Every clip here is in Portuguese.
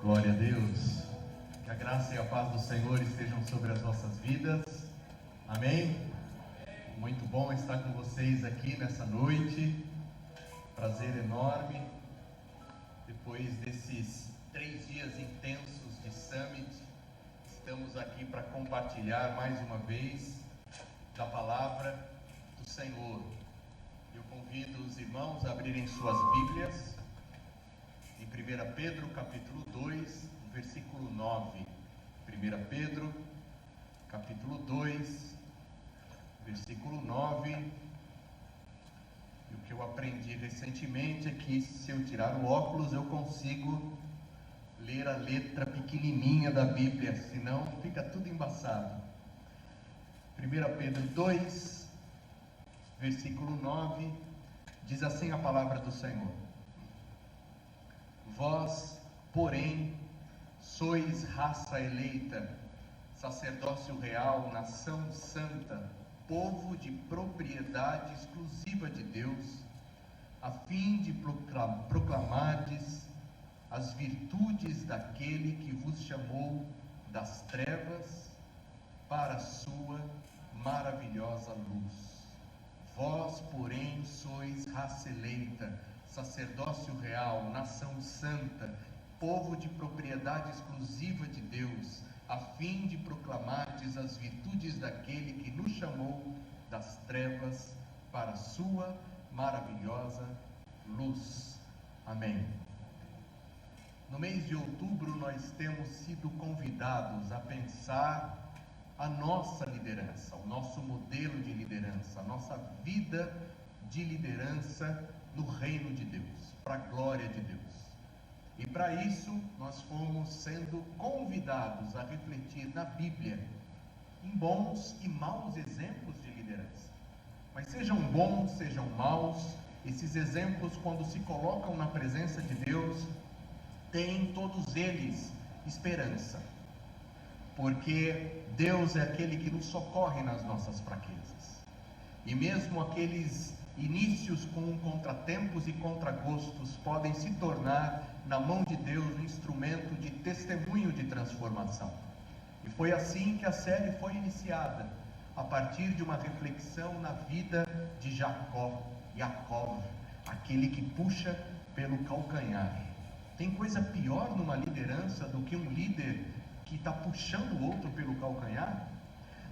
Glória a Deus. Que a graça e a paz do Senhor estejam sobre as nossas vidas. Amém? Muito bom estar com vocês aqui nessa noite. Prazer enorme. Depois desses 3 dias intensos de Summit, estamos aqui para compartilhar mais uma vez da palavra do Senhor. Eu convido os irmãos a abrirem suas Bíblias em 1 Pedro capítulo 2, versículo 9. 1 Pedro capítulo 2, versículo 9. E o que eu aprendi recentemente é que se eu tirar o óculos eu consigo ler a letra pequenininha da Bíblia, senão fica tudo embaçado. 1 Pedro 2, versículo 9, diz assim a palavra do Senhor: Vós, porém, sois raça eleita, sacerdócio real, nação santa, povo de propriedade exclusiva de Deus, a fim de proclamardes as virtudes daquele que vos chamou das trevas para a sua maravilhosa luz. Vós, porém, sois raça eleita, sacerdócio real, nação santa, povo de propriedade exclusiva de Deus, a fim de proclamardes as virtudes daquele que nos chamou das trevas para a sua maravilhosa luz. Amém. No mês de outubro nós temos sido convidados a pensar a nossa liderança, o nosso modelo de liderança, a nossa vida de liderança no reino de Deus, para a glória de Deus. E para isso nós fomos sendo convidados a refletir na Bíblia em bons e maus exemplos de liderança. Mas sejam bons, sejam maus, esses exemplos, quando se colocam na presença de Deus, têm todos eles esperança, porque Deus é aquele que nos socorre nas nossas fraquezas. E mesmo aqueles inícios com contratempos e contragostos podem se tornar, na mão de Deus, um instrumento de testemunho de transformação. E foi assim que a série foi iniciada, a partir de uma reflexão na vida de Jacó, aquele que puxa pelo calcanhar. Tem coisa pior numa liderança do que um líder que está puxando o outro pelo calcanhar?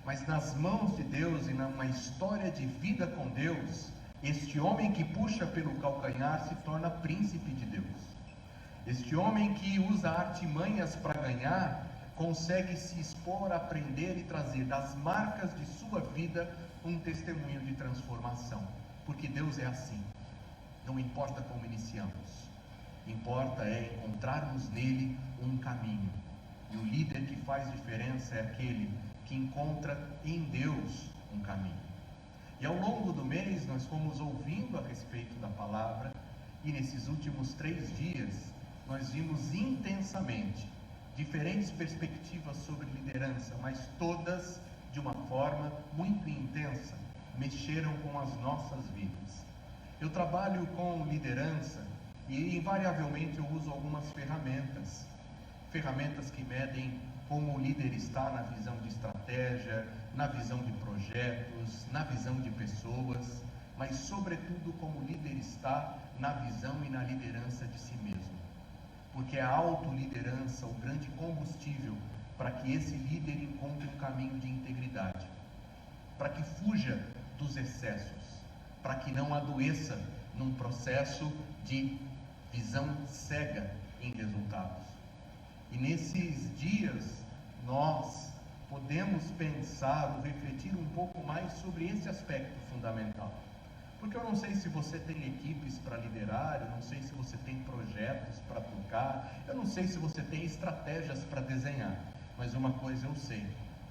Mas nas mãos de Deus e numa história de vida com Deus, este homem que puxa pelo calcanhar se torna príncipe de Deus. Este homem que usa artimanhas para ganhar, consegue se expor, aprender e trazer das marcas de sua vida um testemunho de transformação. Porque Deus é assim. Não importa como iniciamos, importa é encontrarmos nele um caminho. E o líder que faz diferença é aquele que encontra em Deus um caminho. E ao longo do mês nós fomos ouvindo a respeito da palavra, e nesses últimos 3 dias nós vimos intensamente diferentes perspectivas sobre liderança, mas todas de uma forma muito intensa, mexeram com as nossas vidas. Eu trabalho com liderança e invariavelmente eu uso algumas ferramentas que medem como o líder está na visão de estratégia, na visão de projetos, na visão de pessoas, mas sobretudo como o líder está na visão e na liderança de si mesmo. Porque a autoliderança, o grande combustível para que esse líder encontre um caminho de integridade, para que fuja dos excessos, para que não adoeça num processo de visão cega em resultados. E nesses dias nós podemos pensar ou refletir um pouco mais sobre esse aspecto fundamental. Porque eu não sei se você tem equipes para liderar, eu não sei se você tem projetos para tocar, eu não sei se você tem estratégias para desenhar, mas uma coisa eu sei: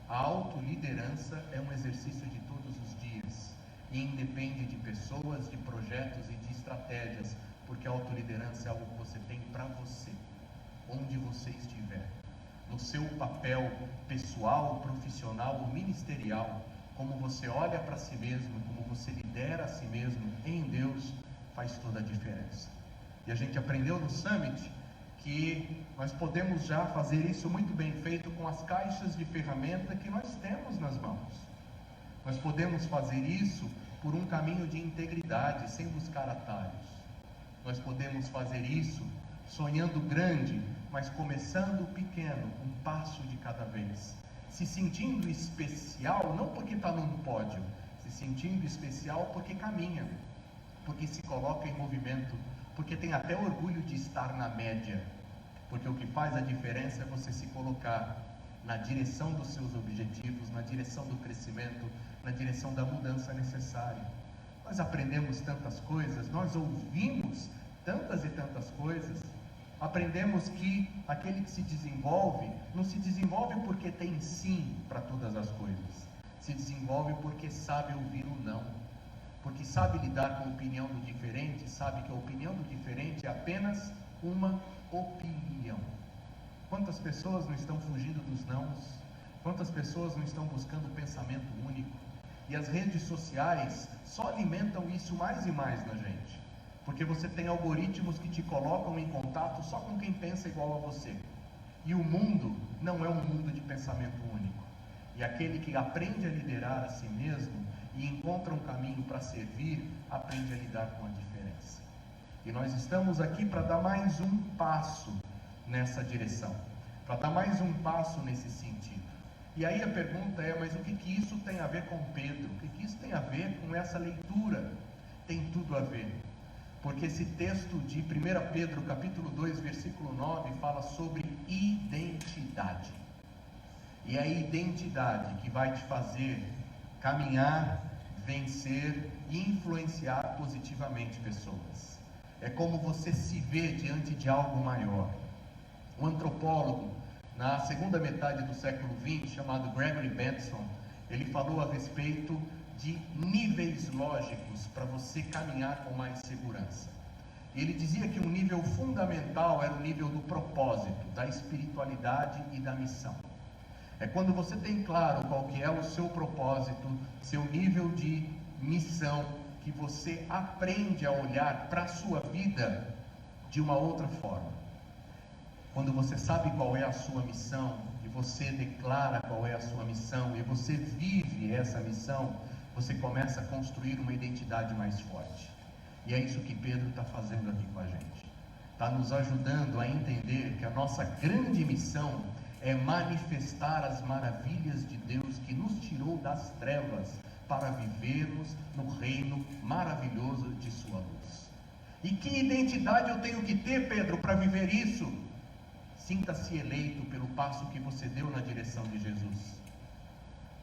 a autoliderança é um exercício de todos os dias e independe de pessoas, de projetos e de estratégias, porque a autoliderança é algo que você tem para você, onde você estiver, no seu papel pessoal, profissional ou ministerial. Como você olha para si mesmo, como você lidera a si mesmo em Deus, faz toda a diferença. E a gente aprendeu no Summit que nós podemos já fazer isso muito bem feito com as caixas de ferramenta que nós temos nas mãos. Nós podemos fazer isso por um caminho de integridade, sem buscar atalhos. Nós podemos fazer isso sonhando grande, mas começando pequeno, um passo de cada vez. Se sentindo especial, não porque está num pódio, se sentindo especial porque caminha, porque se coloca em movimento, porque tem até orgulho de estar na média, porque o que faz a diferença é você se colocar na direção dos seus objetivos, na direção do crescimento, na direção da mudança necessária. Nós aprendemos tantas coisas, nós ouvimos tantas e tantas coisas, aprendemos que aquele que se desenvolve, não se desenvolve porque tem sim para todas as coisas, se desenvolve porque sabe ouvir o não, porque sabe lidar com a opinião do diferente, sabe que a opinião do diferente é apenas uma opinião. Quantas pessoas não estão fugindo dos nãos? Quantas pessoas não estão buscando o pensamento único? E as redes sociais só alimentam isso mais e mais na gente, porque você tem algoritmos que te colocam em contato só com quem pensa igual a você. E o mundo não é um mundo de pensamento único. E aquele que aprende a liderar a si mesmo e encontra um caminho para servir, aprende a lidar com a diferença. E nós estamos aqui para dar mais um passo nessa direção, para dar mais um passo nesse sentido. E aí a pergunta é, mas o que isso tem a ver com Pedro? O que isso tem a ver com essa leitura? Tem tudo a ver, porque esse texto de 1 Pedro capítulo 2, versículo 9, fala sobre identidade. E é a identidade que vai te fazer caminhar, vencer e influenciar positivamente pessoas. É como você se vê diante de algo maior. Um antropólogo, na segunda metade do século XX, chamado Gregory Bateson, ele falou a respeito de níveis lógicos para você caminhar com mais segurança. Ele dizia que um nível fundamental era o nível do propósito, da espiritualidade e da missão. É quando você tem claro qual que é o seu propósito, seu nível de missão, que você aprende a olhar para a sua vida de uma outra forma. Quando você sabe qual é a sua missão, e você declara qual é a sua missão, e você vive essa missão, você começa a construir uma identidade mais forte. E é isso que Pedro está fazendo aqui com a gente. Está nos ajudando a entender que a nossa grande missão é manifestar as maravilhas de Deus que nos tirou das trevas para vivermos no reino maravilhoso de sua luz. E que identidade eu tenho que ter, Pedro, para viver isso? Sinta-se eleito pelo passo que você deu na direção de Jesus.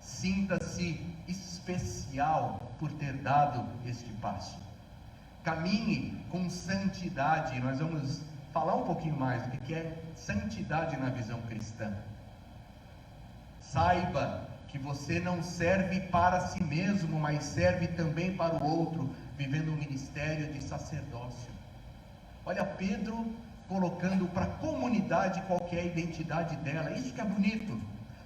Sinta-se especial por ter dado este passo. Caminhe com santidade. Nós vamos falar um pouquinho mais do que é santidade na visão cristã. Saiba que você não serve para si mesmo, mas serve também para o outro, vivendo um ministério de sacerdócio. Olha Pedro colocando para a comunidade qual que é a identidade dela. Isso que é bonito,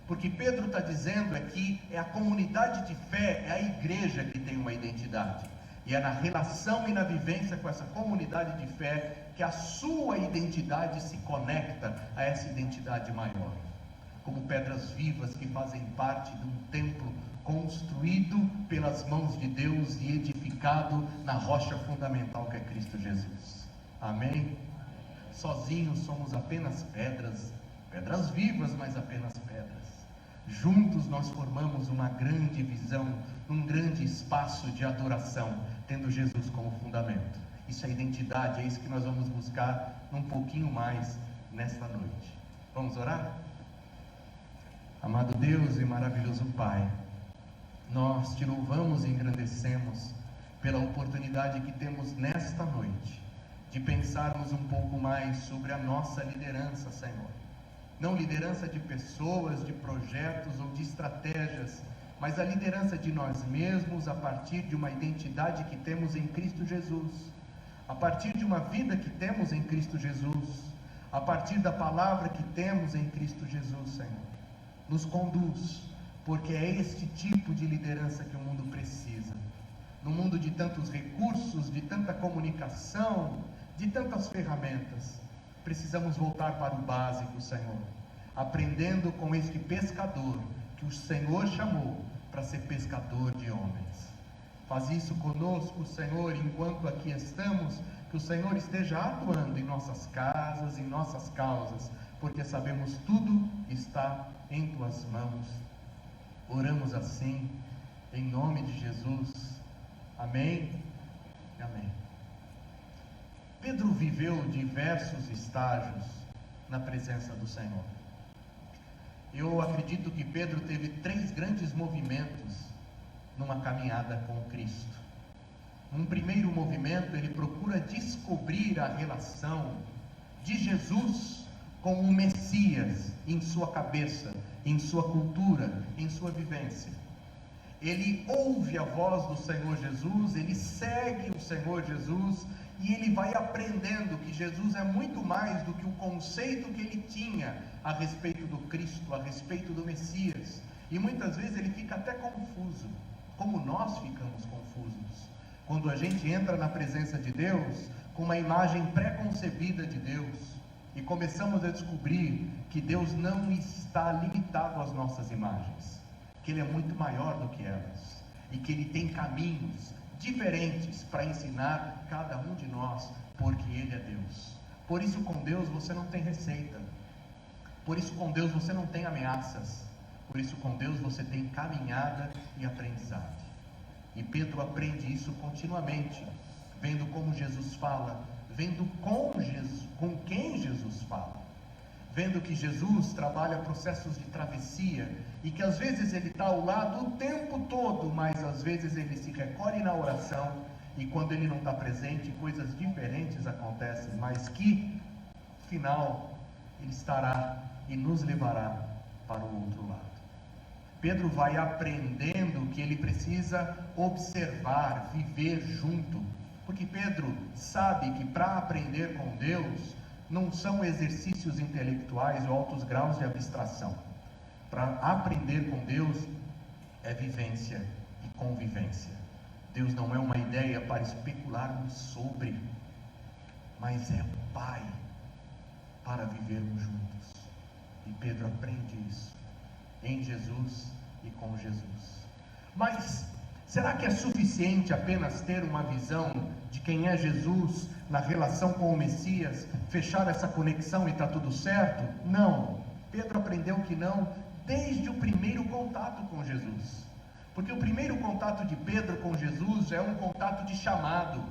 porque Pedro está dizendo que é a comunidade de fé, é a igreja que tem uma identidade, e é na relação e na vivência com essa comunidade de fé que a sua identidade se conecta a essa identidade maior, como pedras vivas que fazem parte de um templo construído pelas mãos de Deus e edificado na rocha fundamental que é Cristo Jesus. Amém? Sozinhos somos apenas pedras, pedras vivas, mas apenas pedras. Juntos nós formamos uma grande visão, um grande espaço de adoração, tendo Jesus como fundamento. Isso é identidade, é isso que nós vamos buscar um pouquinho mais nesta noite. Vamos orar? Amado Deus e maravilhoso Pai, nós te louvamos e engrandecemos pela oportunidade que temos nesta noite de pensarmos um pouco mais sobre a nossa liderança, Senhor. Não liderança de pessoas, de projetos ou de estratégias, mas a liderança de nós mesmos a partir de uma identidade que temos em Cristo Jesus, a partir de uma vida que temos em Cristo Jesus, a partir da palavra que temos em Cristo Jesus, Senhor. Nos conduz, porque é este tipo de liderança que o mundo precisa. No mundo de tantos recursos, de tanta comunicação, de tantas ferramentas, Precisamos voltar para o básico, Senhor, aprendendo com este pescador que o Senhor chamou para ser pescador de homens. Faz isso conosco, Senhor, enquanto aqui estamos, que o Senhor esteja atuando em nossas casas, em nossas causas, porque sabemos tudo está em Tuas mãos. Oramos assim, em nome de Jesus. Amém. Amém. Pedro viveu diversos estágios na presença do Senhor. Eu acredito que Pedro teve 3 grandes movimentos numa caminhada com Cristo. Num primeiro movimento, ele procura descobrir a relação de Jesus com o Messias em sua cabeça, em sua cultura, em sua vivência. Ele ouve a voz do Senhor Jesus, ele segue o Senhor Jesus, e ele vai aprendendo que Jesus é muito mais do que o conceito que ele tinha a respeito do Cristo, a respeito do Messias. E muitas vezes ele fica até confuso, como nós ficamos confusos, quando a gente entra na presença de Deus com uma imagem pré-concebida de Deus, e começamos a descobrir que Deus não está limitado às nossas imagens, que Ele é muito maior do que elas, e que Ele tem caminhos diferentes para ensinar cada um de nós, porque Ele é Deus. Por isso com Deus você não tem receita, por isso com Deus você não tem ameaças, por isso com Deus você tem caminhada e aprendizado. E Pedro aprende isso continuamente, vendo como Jesus fala, vendo com quem Jesus fala, vendo que Jesus trabalha processos de travessia, e que às vezes ele está ao lado o tempo todo, mas às vezes ele se recolhe na oração, e quando ele não está presente, coisas diferentes acontecem, mas que, no final, ele estará e nos levará para o outro lado. Pedro vai aprendendo que ele precisa observar, viver junto, porque Pedro sabe que para aprender com Deus, não são exercícios intelectuais ou altos graus de abstração. Para aprender com Deus é vivência e convivência. Deus não é uma ideia para especularmos sobre, mas é o Pai para vivermos juntos. E Pedro aprende isso em Jesus e com Jesus. Mas será que é suficiente apenas ter uma visão de quem é Jesus na relação com o Messias, fechar essa conexão e está tudo certo? Não. Pedro aprendeu que não, desde o primeiro contato com Jesus. Porque o primeiro contato de Pedro com Jesus é um contato de chamado.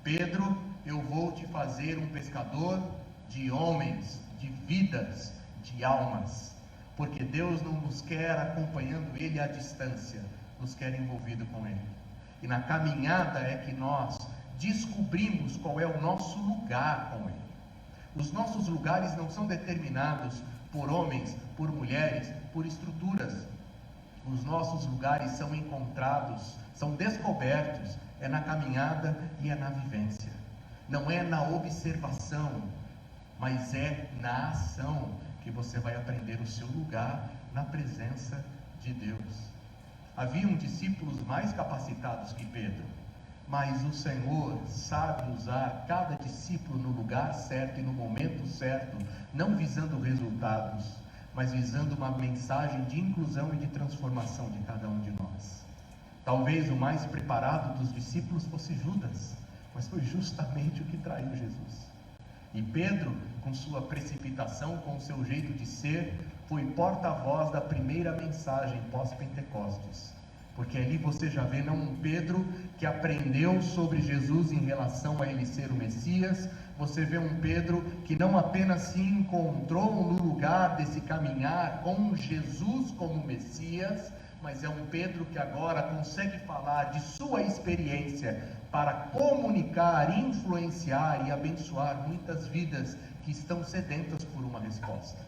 Pedro, eu vou te fazer um pescador de homens, de vidas, de almas. Porque Deus não nos quer acompanhando Ele à distância, nos quer envolvido com Ele. E na caminhada é que nós descobrimos qual é o nosso lugar com Ele. Os nossos lugares não são determinados por homens, por mulheres, por estruturas. Os nossos lugares são encontrados, são descobertos, é na caminhada e é na vivência. Não é na observação, mas é na ação que você vai aprender o seu lugar na presença de Deus. Haviam discípulos mais capacitados que Pedro, mas o Senhor sabe usar cada discípulo no lugar certo e no momento certo, não visando resultados, mas visando uma mensagem de inclusão e de transformação de cada um de nós. Talvez o mais preparado dos discípulos fosse Judas, mas foi justamente o que traiu Jesus. E Pedro, com sua precipitação, com o seu jeito de ser, foi porta-voz da primeira mensagem pós-Pentecostes. Porque ali você já vê não um Pedro que aprendeu sobre Jesus em relação a ele ser o Messias, você vê um Pedro que não apenas se encontrou no lugar desse caminhar com Jesus como Messias, mas é um Pedro que agora consegue falar de sua experiência para comunicar, influenciar e abençoar muitas vidas que estão sedentas por uma resposta.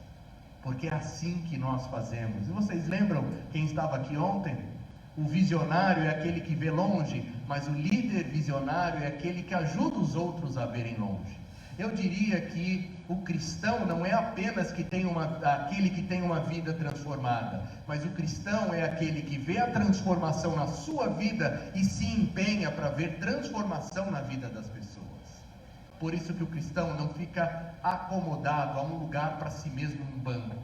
Porque é assim que nós fazemos. E vocês lembram quem estava aqui ontem? O visionário é aquele que vê longe, mas o líder visionário é aquele que ajuda os outros a verem longe. Eu diria que o cristão não é apenas aquele que tem uma vida transformada, mas o cristão é aquele que vê a transformação na sua vida e se empenha para ver transformação na vida das pessoas. Por isso que o cristão não fica acomodado a um lugar para si mesmo, um banco.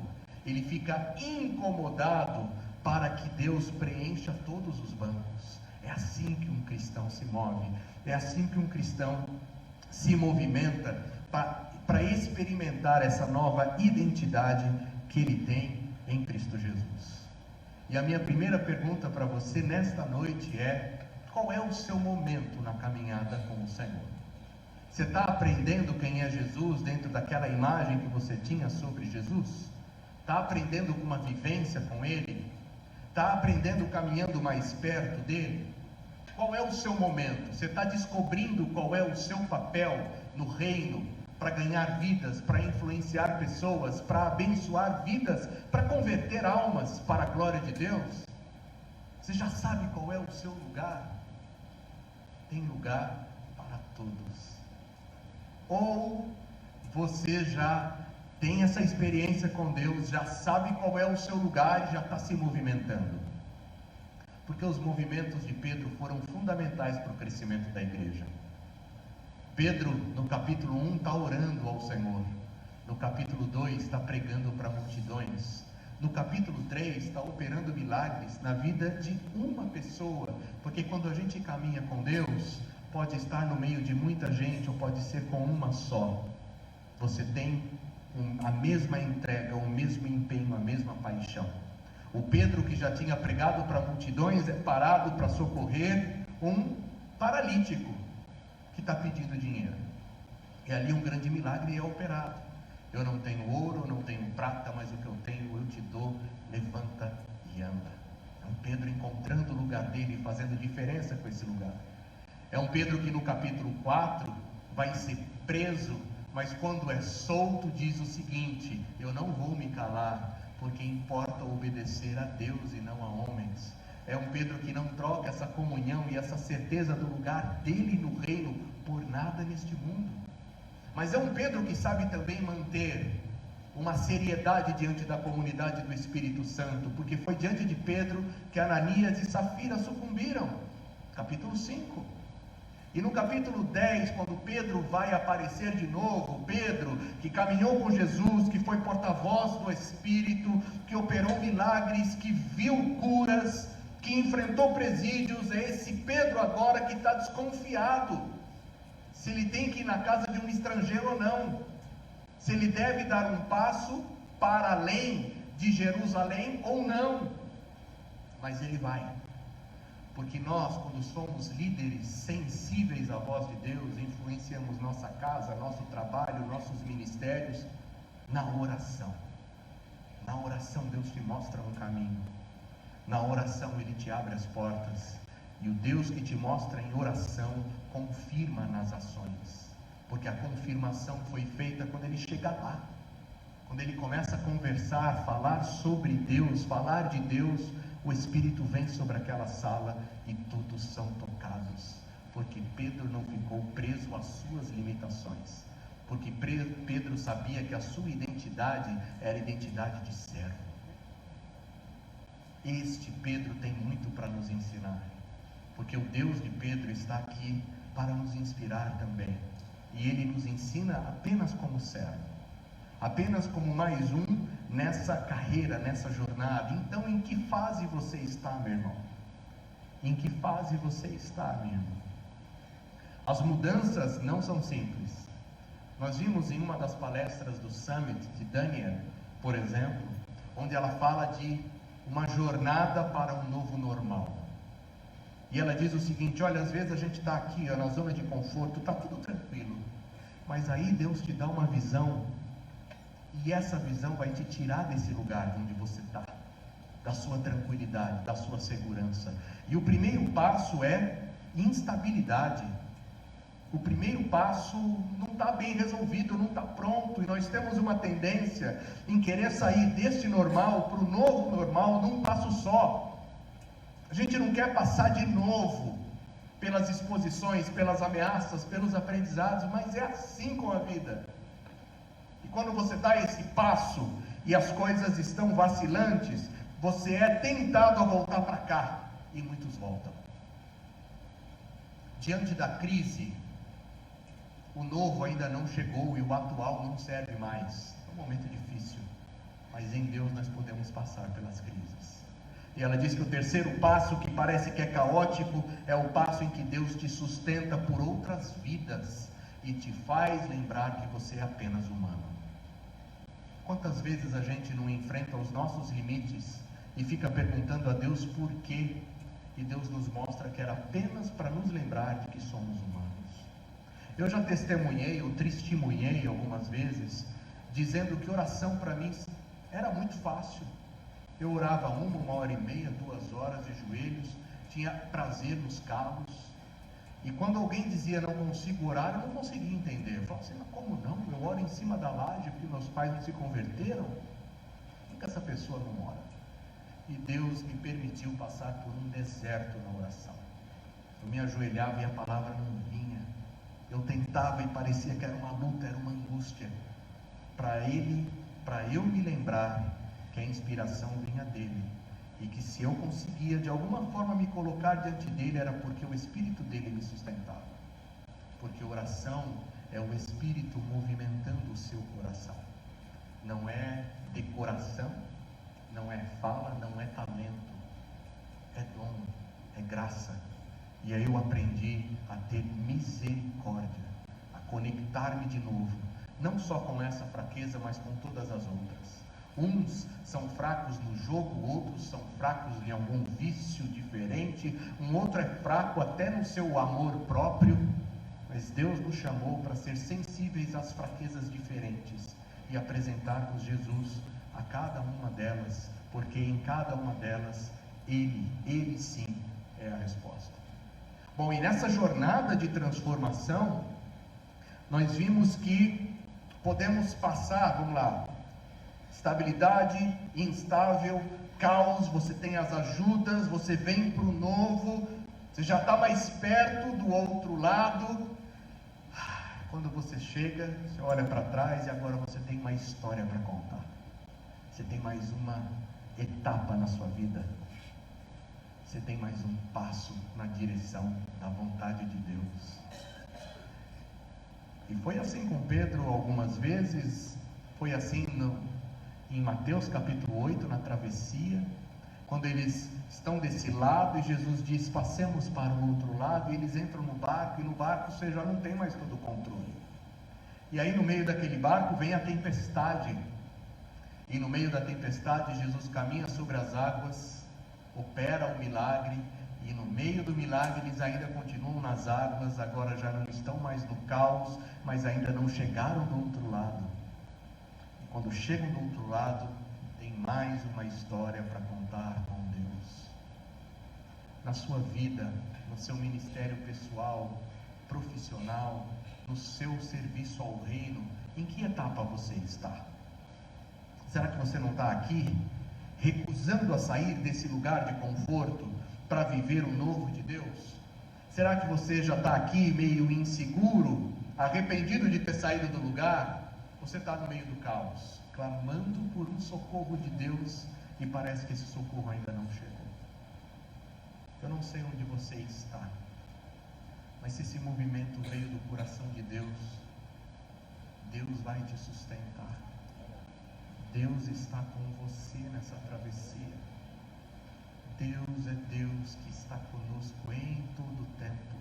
Ele fica incomodado para que Deus preencha todos os bancos. É assim que um cristão se move. É assim que um cristão se movimenta para experimentar essa nova identidade que ele tem em Cristo Jesus. E a minha primeira pergunta para você nesta noite é: qual é o seu momento na caminhada com o Senhor? Você está aprendendo quem é Jesus dentro daquela imagem que você tinha sobre Jesus? Está aprendendo uma vivência com Ele? Está aprendendo caminhando mais perto dEle? Qual é o seu momento? Você está descobrindo qual é o seu papel no reino, para ganhar vidas, para influenciar pessoas, para abençoar vidas, para converter almas para a glória de Deus? Você já sabe qual é o seu lugar? Tem lugar para todos. Ou você já tem essa experiência com Deus, já sabe qual é o seu lugar e já está se movimentando? Porque os movimentos de Pedro foram fundamentais para o crescimento da igreja. Pedro, no capítulo 1, está orando ao Senhor. No capítulo 2, está pregando para multidões. No capítulo 3, está operando milagres na vida de uma pessoa. Porque quando a gente caminha com Deus, pode estar no meio de muita gente ou pode ser com uma só. Você tem a mesma entrega, o mesmo empenho, a mesma paixão. O Pedro, que já tinha pregado para multidões, é parado para socorrer um paralítico que está pedindo dinheiro. E ali um grande milagre é operado. Eu não tenho ouro, não tenho prata, mas o que eu tenho eu te dou, levanta e anda. É um Pedro encontrando o lugar dele e fazendo diferença com esse lugar. É um Pedro que no capítulo 4 vai ser preso, mas quando é solto diz o seguinte: eu não vou me calar, porque importa obedecer a Deus e não a homens. É um Pedro que não troca essa comunhão e essa certeza do lugar dele no reino por nada neste mundo. Mas é um Pedro que sabe também manter uma seriedade diante da comunidade do Espírito Santo, porque foi diante de Pedro que Ananias e Safira sucumbiram. Capítulo 5. E no capítulo 10, quando Pedro vai aparecer de novo, Pedro, que caminhou com Jesus, que foi porta-voz do Espírito, que operou milagres, que viu curas, que enfrentou presídios, é esse Pedro agora que está desconfiado, se ele tem que ir na casa de um estrangeiro ou não, se ele deve dar um passo para além de Jerusalém ou não, mas ele vai. Porque nós, quando somos líderes sensíveis à voz de Deus, influenciamos nossa casa, nosso trabalho, nossos ministérios, na oração. Na oração Deus te mostra um caminho. Na oração Ele te abre as portas. E o Deus que te mostra em oração, confirma nas ações. Porque a confirmação foi feita quando Ele chega lá. Quando Ele começa a conversar, falar sobre Deus, falar de Deus, o Espírito vem sobre aquela sala e todos são tocados, porque Pedro não ficou preso às suas limitações, porque Pedro sabia que a sua identidade era a identidade de servo. Este Pedro tem muito para nos ensinar, porque o Deus de Pedro está aqui para nos inspirar também, e Ele nos ensina apenas como servo, apenas como mais um nessa carreira, nessa jornada. Então, em que fase você está, meu irmão? Em que fase você está, minha irmã? As mudanças não são simples. Nós vimos em uma das palestras do Summit de Daniel, por exemplo, onde ela fala de uma jornada para um novo normal. E ela diz o seguinte: olha, às vezes a gente está aqui na zona de conforto, está tudo tranquilo, mas aí Deus te dá uma visão, e essa visão vai te tirar desse lugar onde você está, da sua tranquilidade, da sua segurança. E o primeiro passo é instabilidade. O primeiro passo não está bem resolvido, não está pronto, e nós temos uma tendência em querer sair deste normal para o novo normal num passo só. A gente não quer passar de novo pelas exposições, pelas ameaças, pelos aprendizados, mas é assim com a vida. E quando você dá esse passo e as coisas estão vacilantes, você é tentado a voltar para cá, e muitos voltam. Diante da crise, O novo ainda não chegou e o atual não serve mais. É um momento difícil, mas em Deus nós podemos passar pelas crises. E ela diz que o terceiro passo, que parece que é caótico, é o passo em que Deus te sustenta por outras vidas e te faz lembrar que você é apenas humano. Quantas vezes a gente não enfrenta os nossos limites e fica perguntando a Deus por quê? E Deus nos mostra que era apenas para nos lembrar de que somos humanos. Eu já testemunhei ou testemunhei algumas vezes, dizendo que oração para mim era muito fácil. Eu orava uma hora e meia, 2 horas de joelhos, tinha prazer nos calos. E quando alguém dizia não consigo orar, eu não conseguia entender. Eu falava assim, mas como não? Eu oro em cima da laje porque meus pais não se converteram? Por que essa pessoa não ora? E Deus me permitiu passar por um deserto na oração. Eu me ajoelhava e a palavra não vinha. Eu tentava e parecia que era uma luta, era uma angústia. Para eu me lembrar que a inspiração vinha dele. E que se eu conseguia de alguma forma me colocar diante dele, era porque o Espírito dele me sustentava. Porque oração é o Espírito movimentando o seu coração. Não é decoração, não é fala, não é talento. É dom, é graça. E aí eu aprendi a ter misericórdia, a conectar-me de novo, não só com essa fraqueza, mas com todas as outras. Uns são fracos no jogo, outros são fracos em algum vício diferente, um outro é fraco até no seu amor próprio, mas Deus nos chamou para ser sensíveis às fraquezas diferentes e apresentarmos Jesus a cada uma delas, porque em cada uma delas, Ele sim é a resposta. Bom, e nessa jornada de transformação, nós vimos que podemos passar, vamos lá, estabilidade, instável, caos, você tem as ajudas, você vem para o novo, você já está mais perto do outro lado. Quando você chega, você olha para trás e agora você tem uma história para contar. Você tem mais uma etapa na sua vida. Você tem mais um passo na direção da vontade de Deus. E foi assim com Pedro algumas vezes, foi assim em Mateus capítulo 8, na travessia, quando eles estão desse lado e Jesus diz, passemos para o outro lado, e eles entram no barco, e no barco você já não tem mais todo o controle. E aí no meio daquele barco vem a tempestade, e no meio da tempestade Jesus caminha sobre as águas, opera o milagre, e no meio do milagre eles ainda continuam nas águas, agora já não estão mais no caos, mas ainda não chegaram do outro lado. E quando chegam do outro lado, tem mais uma história para contar com Deus. Na sua vida, no seu ministério pessoal, profissional, no seu serviço ao reino, em que etapa você está? Será que você não está aqui, recusando a sair desse lugar de conforto para viver o novo de Deus? Será que você já está aqui meio inseguro, arrependido de ter saído do lugar? Você está no meio do caos, clamando por um socorro de Deus e parece que esse socorro ainda não chegou. Eu não sei onde você está, mas se esse movimento veio do coração de Deus, Deus vai te sustentar. Deus está com você nessa travessia. Deus é Deus que está conosco em todo o tempo.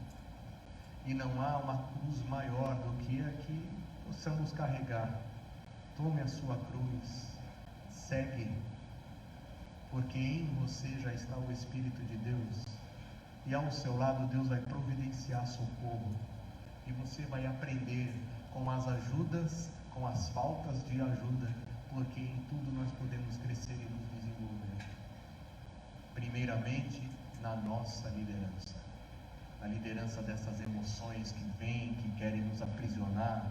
E não há uma cruz maior do que a que possamos carregar. Tome a sua cruz, segue, porque em você já está o Espírito de Deus. E ao seu lado Deus vai providenciar socorro. E você vai aprender com as ajudas, com as faltas de ajuda, porque em tudo nós podemos crescer e nos desenvolver. Primeiramente, na nossa liderança. Na liderança dessas emoções que vêm, que querem nos aprisionar.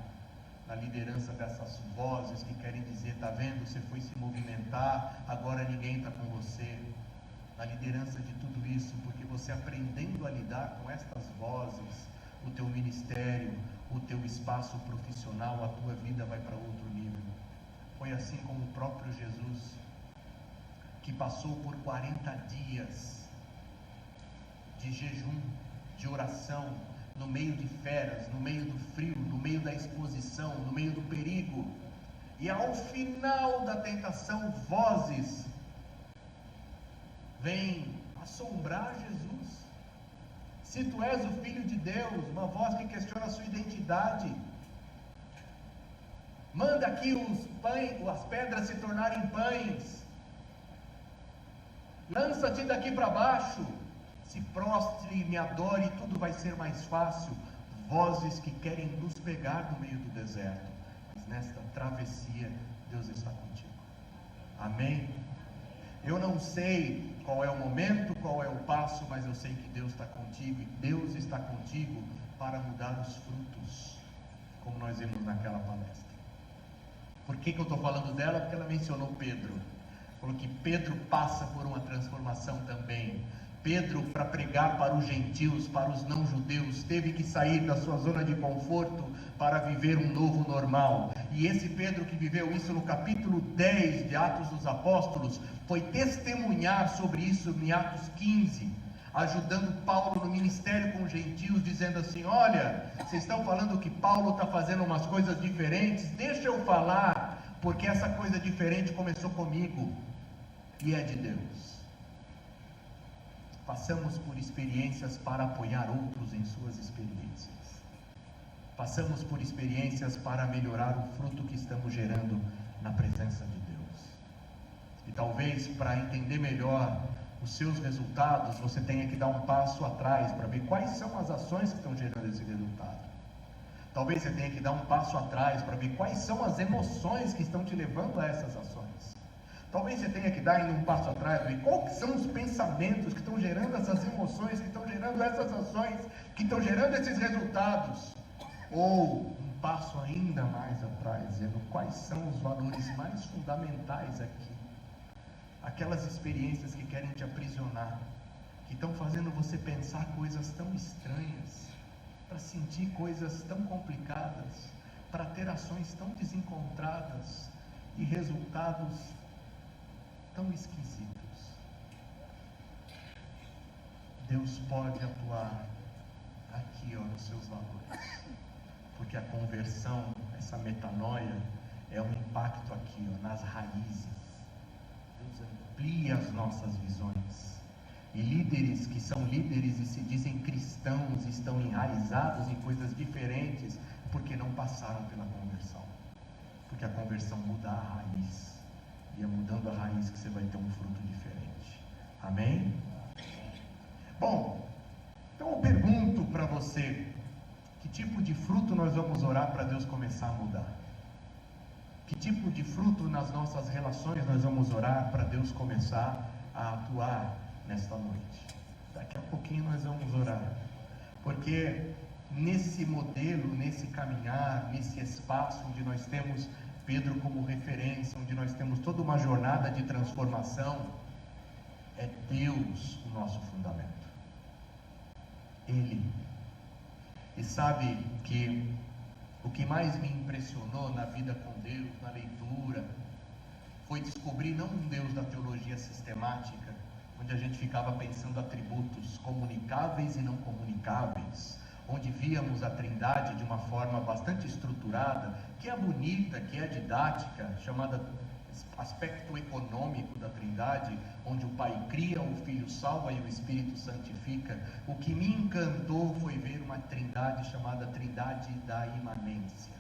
Na liderança dessas vozes que querem dizer, está vendo, você foi se movimentar, agora ninguém está com você. Na liderança de tudo isso, porque você aprendendo a lidar com estas vozes, o teu ministério, o teu espaço profissional, a tua vida vai para outro nível. Foi assim como o próprio Jesus, que passou por 40 dias de jejum, de oração, no meio de feras, no meio do frio, no meio da exposição, no meio do perigo. E ao final da tentação, vozes vêm assombrar Jesus. Se tu és o Filho de Deus, uma voz que questiona a sua identidade. Manda aqui as pedras se tornarem pães. Lança-te daqui para baixo. Se prostre e me adore, tudo vai ser mais fácil. Vozes que querem nos pegar no meio do deserto. Mas nesta travessia, Deus está contigo. Amém? Eu não sei qual é o momento, qual é o passo, mas eu sei que Deus está contigo. E Deus está contigo para mudar os frutos, como nós vimos naquela palestra. Por que eu estou falando dela? Porque ela mencionou Pedro. Falou que Pedro passa por uma transformação também. Pedro, para pregar para os gentios, para os não-judeus, teve que sair da sua zona de conforto para viver um novo normal. E esse Pedro que viveu isso no capítulo 10 de Atos dos Apóstolos, foi testemunhar sobre isso em Atos 15, ajudando Paulo no ministério com os gentios, dizendo assim: olha, vocês estão falando que Paulo está fazendo umas coisas diferentes, deixa eu falar, porque essa coisa diferente começou comigo, e é de Deus. Passamos por experiências para apoiar outros em suas experiências. Passamos por experiências para melhorar o fruto que estamos gerando na presença de Deus. E talvez para entender melhor os seus resultados, você tenha que dar um passo atrás para ver quais são as ações que estão gerando esse resultado. Talvez você tenha que dar um passo atrás para ver quais são as emoções que estão te levando a essas ações. Talvez você tenha que dar ainda um passo atrás, ver quais são os pensamentos que estão gerando essas emoções, que estão gerando essas ações, que estão gerando esses resultados. Ou um passo ainda mais atrás, dizendo quais são os valores mais fundamentais aqui. Aquelas experiências que querem te aprisionar, que estão fazendo você pensar coisas tão estranhas, para sentir coisas tão complicadas, para ter ações tão desencontradas e resultados tão esquisitos. Deus pode atuar aqui, nos seus valores, porque a conversão, essa metanoia, é um impacto aqui, nas raízes. Deus amplia as nossas visões. E líderes que são líderes e se dizem cristãos, estão enraizados em coisas diferentes, porque não passaram pela conversão. Porque a conversão muda a raiz. E é mudando a raiz que você vai ter um fruto diferente. Amém? Bom, então eu pergunto para você, que tipo de fruto nós vamos orar para Deus começar a mudar? Que tipo de fruto nas nossas relações nós vamos orar para Deus começar a atuar nesta noite? Daqui a pouquinho nós vamos orar, porque nesse modelo, nesse caminhar, nesse espaço onde nós temos Pedro como referência, onde nós temos toda uma jornada de transformação, é Deus o nosso fundamento. Ele. E sabe que o que mais me impressionou na vida com Deus, na leitura, foi descobrir não um Deus da teologia sistemática, onde a gente ficava pensando atributos comunicáveis e não comunicáveis, onde víamos a Trindade de uma forma bastante estruturada, que é bonita, que é didática, chamada aspecto econômico da Trindade, onde o Pai cria, o Filho salva e o Espírito santifica. O que me encantou foi ver uma Trindade chamada Trindade da imanência,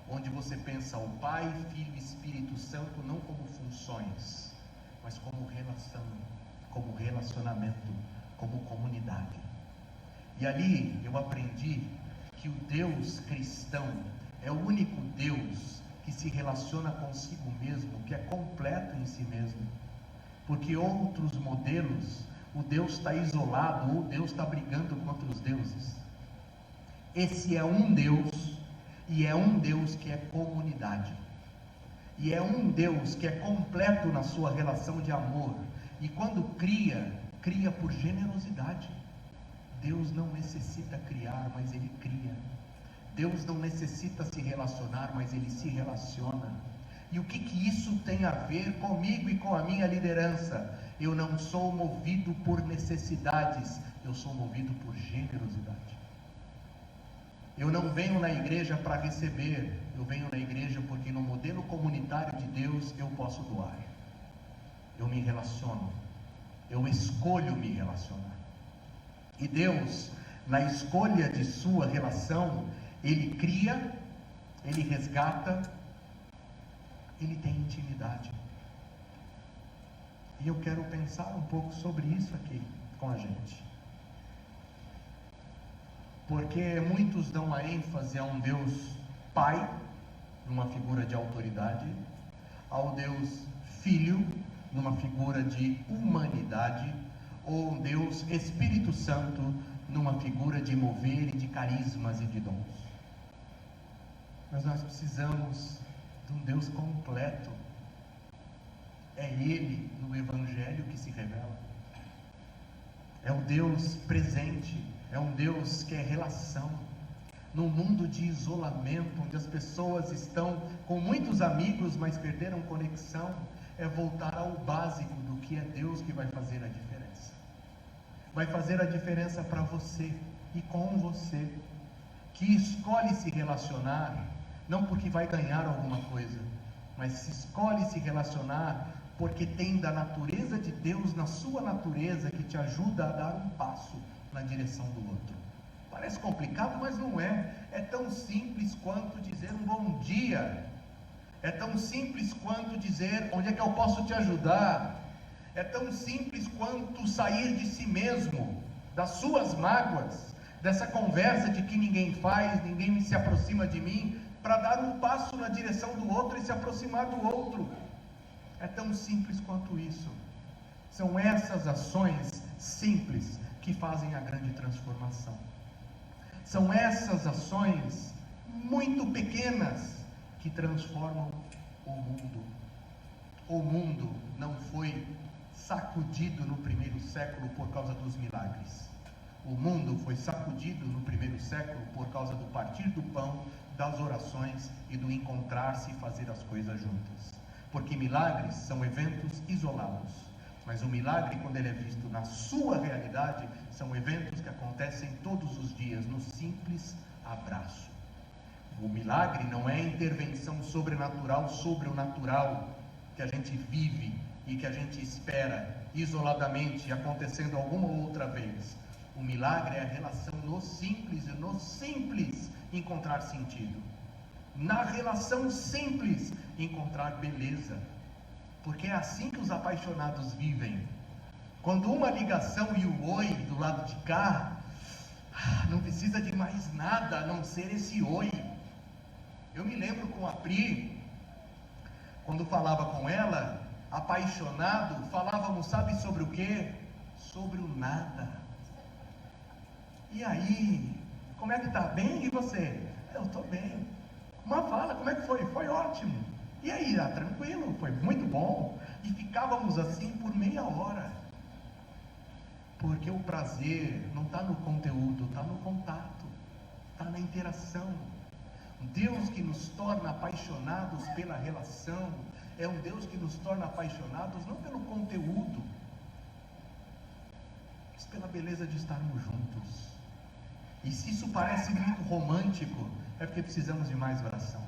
onde você pensa o Pai, Filho e Espírito Santo não como funções, mas como relação, como relacionamento, como comunidade. E ali eu aprendi que o Deus cristão é o único Deus que se relaciona consigo mesmo, que é completo em si mesmo. Porque outros modelos, o Deus está isolado, ou Deus está brigando contra os deuses. Esse é um Deus, e é um Deus que é comunidade. E é um Deus que é completo na sua relação de amor. E quando cria, cria por generosidade. Deus não necessita criar, mas Ele cria. Deus não necessita se relacionar, mas Ele se relaciona. E o que isso tem a ver comigo e com a minha liderança? Eu não sou movido por necessidades, eu sou movido por generosidade. Eu não venho na igreja para receber, eu venho na igreja porque no modelo comunitário de Deus eu posso doar. Eu me relaciono, eu escolho me relacionar. E Deus, na escolha de sua relação, Ele cria, Ele resgata, Ele tem intimidade. E eu quero pensar um pouco sobre isso aqui com a gente. Porque muitos dão a ênfase a um Deus Pai, numa figura de autoridade, ao Deus Filho, numa figura de humanidade, ou um Deus Espírito Santo, numa figura de mover e de carismas e de dons. Mas nós precisamos de um Deus completo. É Ele no Evangelho que se revela. É o Deus presente, é um Deus que é relação. Num mundo de isolamento, onde as pessoas estão com muitos amigos, mas perderam conexão, é voltar ao básico do que é Deus que vai fazer a diferença. Vai fazer a diferença para você e com você, que escolhe se relacionar, não porque vai ganhar alguma coisa, mas se escolhe se relacionar porque tem da natureza de Deus, na sua natureza, que te ajuda a dar um passo na direção do outro. Parece complicado, mas não é. É tão simples quanto dizer um bom dia. É tão simples quanto dizer onde é que eu posso te ajudar. É tão simples quanto sair de si mesmo, das suas mágoas, dessa conversa de que ninguém faz, ninguém se aproxima de mim, para dar um passo na direção do outro e se aproximar do outro. É tão simples quanto isso. São essas ações simples que fazem a grande transformação. São essas ações muito pequenas que transformam o mundo. O mundo não foi sacudido no primeiro século por causa dos milagres. O mundo foi sacudido no primeiro século por causa do partir do pão, das orações e do encontrar-se e fazer as coisas juntas. Porque milagres são eventos isolados, mas o milagre, quando ele é visto na sua realidade, são eventos que acontecem todos os dias, no simples abraço. O milagre não é a intervenção sobrenatural sobre o natural que a gente vive e que a gente espera isoladamente acontecendo alguma outra vez. O milagre é a relação no simples e no simples encontrar sentido. Na relação simples encontrar beleza. Porque é assim que os apaixonados vivem. Quando uma ligação e o oi do lado de cá, não precisa de mais nada a não ser esse oi. Eu me lembro com a Pri, quando falava com ela, apaixonado, falávamos, sabe sobre o quê? Sobre o nada. E aí, como é que tá? Bem? E você? Eu estou bem. Uma fala, como é que foi? Foi ótimo. E aí, tranquilo, foi muito bom. E ficávamos assim por meia hora. Porque o prazer não está no conteúdo, está no contato, está na interação. Deus que nos torna apaixonados pela relação, é um Deus que nos torna apaixonados não pelo conteúdo, mas pela beleza de estarmos juntos. E se isso parece muito romântico, é porque precisamos de mais oração.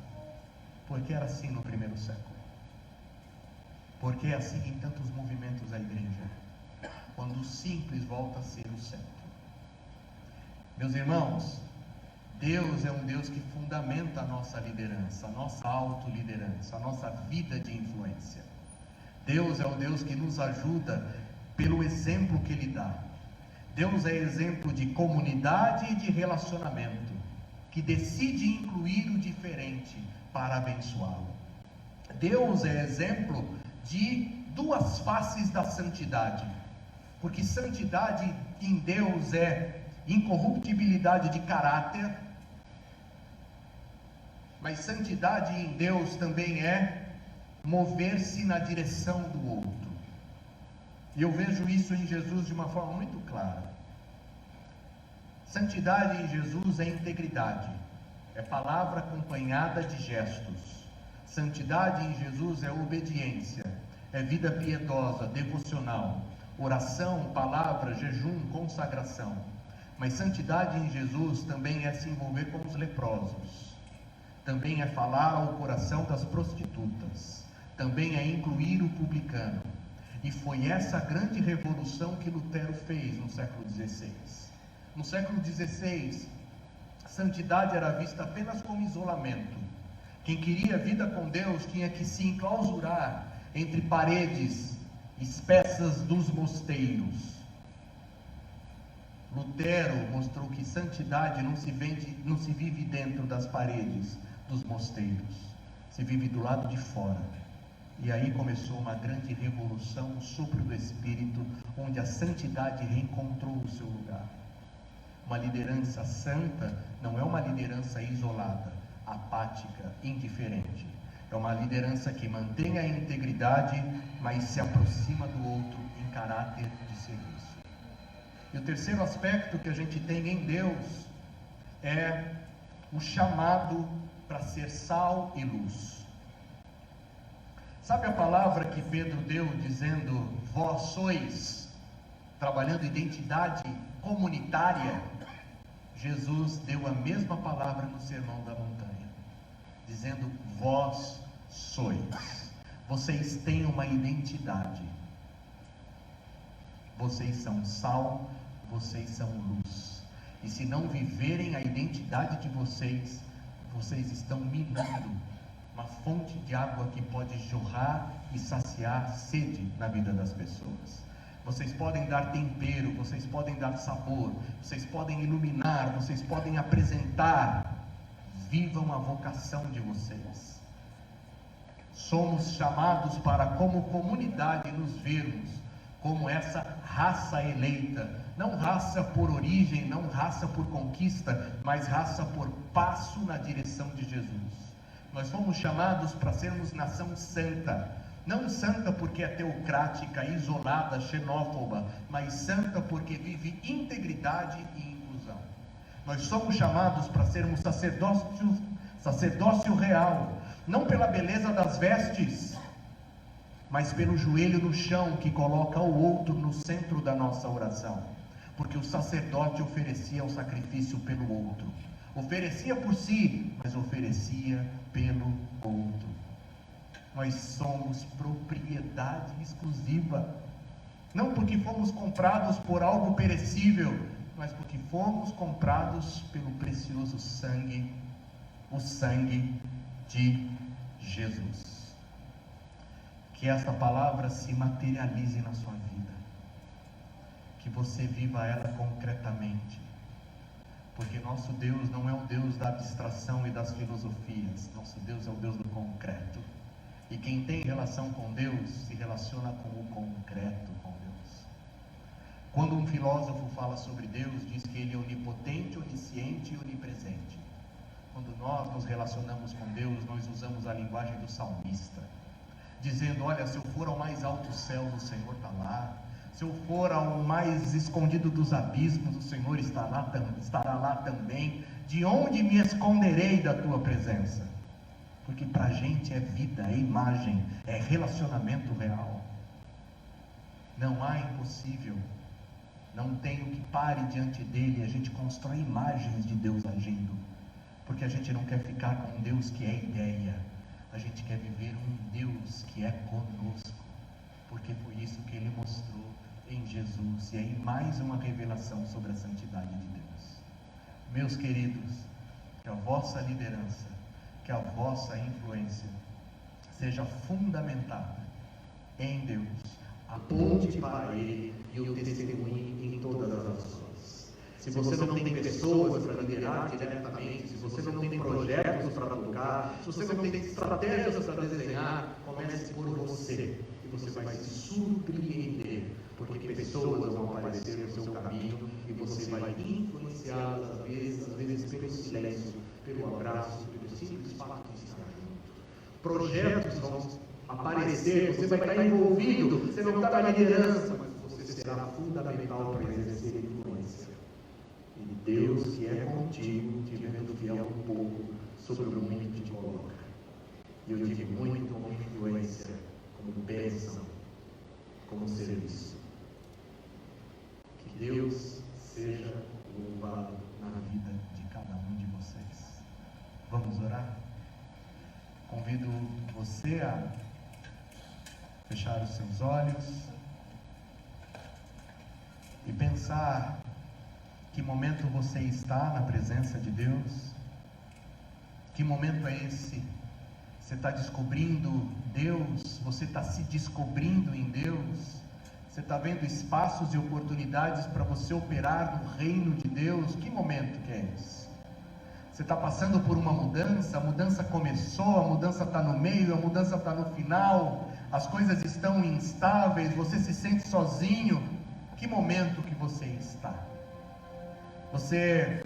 Porque era assim no primeiro século. Porque é assim em tantos movimentos da igreja. Quando o simples volta a ser o centro. Meus irmãos, Deus é um Deus que fundamenta a nossa liderança, a nossa autoliderança, a nossa vida de influência. Deus é o Deus que nos ajuda pelo exemplo que Ele dá. Deus é exemplo de comunidade e de relacionamento, que decide incluir o diferente para abençoá-lo. Deus é exemplo de duas faces da santidade, porque santidade em Deus é incorruptibilidade de caráter, mas santidade em Deus também é mover-se na direção do outro. E eu vejo isso em Jesus de uma forma muito clara. Santidade em Jesus é integridade, é palavra acompanhada de gestos. Santidade em Jesus é obediência, é vida piedosa, devocional, oração, palavra, jejum, consagração. Mas santidade em Jesus também é se envolver com os leprosos, também é falar ao coração das prostitutas, também é incluir o publicano. E foi essa grande revolução que Lutero fez no século XVI. No século XVI, santidade era vista apenas como isolamento. Quem queria vida com Deus tinha que se enclausurar entre paredes espessas dos mosteiros. Lutero mostrou que santidade não se vive dentro das paredes dos mosteiros, se vive do lado de fora. E aí começou uma grande revolução, um sopro do Espírito, onde a santidade reencontrou o seu lugar. Uma liderança santa não é uma liderança isolada, apática, indiferente. É uma liderança que mantém a integridade, mas se aproxima do outro em caráter de serviço. E o terceiro aspecto que a gente tem em Deus é o chamado para ser sal e luz. Sabe a palavra que Pedro deu dizendo, vós sois, trabalhando identidade comunitária? Jesus deu a mesma palavra no Sermão da Montanha, dizendo, vós sois. Vocês têm uma identidade. Vocês são sal, vocês são luz. E se não viverem a identidade de vocês, vocês estão minando uma fonte de água que pode jorrar e saciar sede na vida das pessoas. Vocês podem dar tempero, vocês podem dar sabor, vocês podem iluminar, vocês podem apresentar. Vivam a vocação de vocês. Somos chamados para, como comunidade, nos vermos como essa raça eleita, não raça por origem, não raça por conquista, mas raça por passo na direção de Jesus. Nós fomos chamados para sermos nação santa, não santa porque é teocrática, isolada, xenófoba, mas santa porque vive integridade e inclusão. Nós somos chamados para sermos sacerdócio real, não pela beleza das vestes, mas pelo joelho no chão que coloca o outro no centro da nossa oração. Porque o sacerdote oferecia o sacrifício pelo outro. Oferecia por si, mas oferecia pelo outro. Nós somos propriedade exclusiva. Não porque fomos comprados por algo perecível, mas porque fomos comprados pelo precioso sangue, o sangue de Jesus. Que esta palavra se materialize na sua vida, que você viva ela concretamente, porque nosso Deus não é o Deus da abstração e das filosofias, nosso Deus é o Deus do concreto, e quem tem relação com Deus, se relaciona com o concreto, com Deus. Quando um filósofo fala sobre Deus, diz que Ele é onipotente, onisciente e onipresente. Quando nós nos relacionamos com Deus, nós usamos a linguagem do salmista, dizendo, olha, se eu for ao mais alto céu, o Senhor está lá. Se eu for ao mais escondido dos abismos, o Senhor estará lá também. De onde me esconderei da tua presença? Porque para a gente é vida, é imagem, é relacionamento real. Não há impossível, não tem o que pare diante dele. A gente constrói imagens de Deus agindo, porque a gente não quer ficar com um Deus que é ideia. A gente quer viver um Deus que é conosco, porque foi isso que Ele mostrou em Jesus. E aí mais uma revelação sobre a santidade de Deus. Meus queridos, que a vossa liderança, que a vossa influência seja fundamentada em Deus, aponte para Ele e o testemunhe em todas as ações. Se você não tem pessoas para liderar diretamente, se você não tem projetos para tocar, se você não tem estratégias para desenhar, comece por você. E você vai se surpreender, porque pessoas vão aparecer no seu caminho e você vai influenciá-las, às vezes pelo silêncio, pelo abraço, pelo simples fato de estar junto. Projetos vão aparecer, você vai estar envolvido, você não está na liderança, mas você será fundamental para exercer influência. E Deus que é contigo, te vendo fiel um pouco, sobre o muito te coloca. E eu digo muito como influência, como bênção, como serviço. Que Deus seja o Convido você a fechar os seus olhos e pensar que momento você está na presença de Deus. Que momento é esse? Você está descobrindo Deus? Você está se descobrindo em Deus? Você está vendo espaços e oportunidades para você operar no reino de Deus? Que momento que é esse? Você está passando por uma mudança? A mudança começou, a mudança está no meio, a mudança está no final, as coisas estão instáveis, você se sente sozinho. Que momento que você está? Você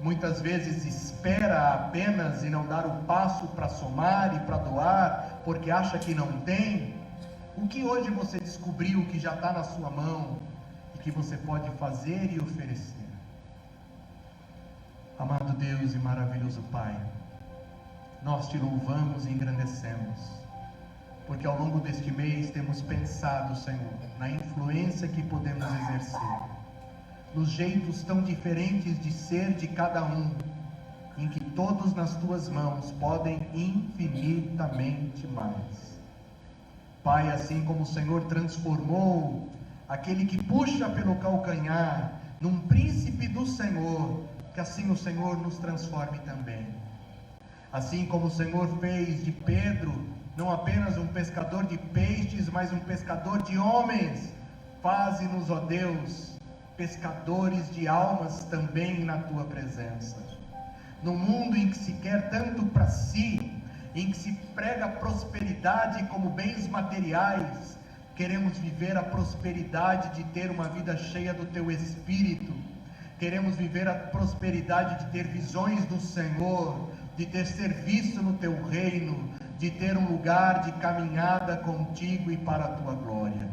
muitas vezes espera apenas e não dar o passo para somar e para doar, porque acha que não tem. O que hoje você descobriu que já está na sua mão e que você pode fazer e oferecer? Amado Deus e maravilhoso Pai, nós te louvamos e engrandecemos, porque ao longo deste mês temos pensado, Senhor, na influência que podemos exercer, nos jeitos tão diferentes de ser de cada um, em que todos nas tuas mãos podem infinitamente mais. Pai, assim como o Senhor transformou aquele que puxa pelo calcanhar num príncipe do Senhor, que assim o Senhor nos transforme também. Assim como o Senhor fez de Pedro não apenas um pescador de peixes, mas um pescador de homens, faze-nos, ó Deus, pescadores de almas também na tua presença. No mundo em que se quer tanto para si, em que se prega prosperidade como bens materiais, queremos viver a prosperidade de ter uma vida cheia do teu Espírito. Queremos viver a prosperidade de ter visões do Senhor, de ter serviço no teu reino, de ter um lugar de caminhada contigo e para a tua glória.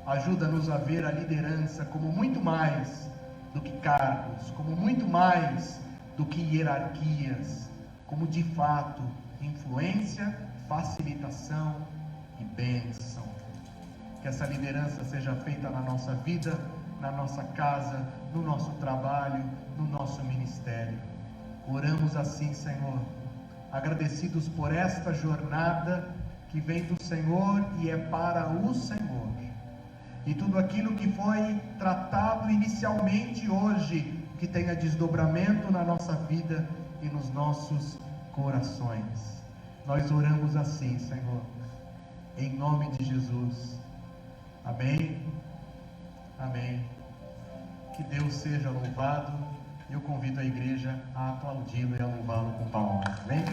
Ajuda-nos a ver a liderança como muito mais do que cargos, como muito mais do que hierarquias, como de fato influência, facilitação e bênção. Que essa liderança seja feita na nossa vida, na nossa casa, no nosso trabalho, no nosso ministério. Oramos assim, Senhor, agradecidos por esta jornada que vem do Senhor e é para o Senhor. E tudo aquilo que foi tratado inicialmente hoje, que tenha desdobramento na nossa vida e nos nossos corações. Nós oramos assim, Senhor, em nome de Jesus. Amém. Amém. Que Deus seja louvado. Eu convido a igreja a aplaudi-lo e a louvá-lo com palmas. Amém?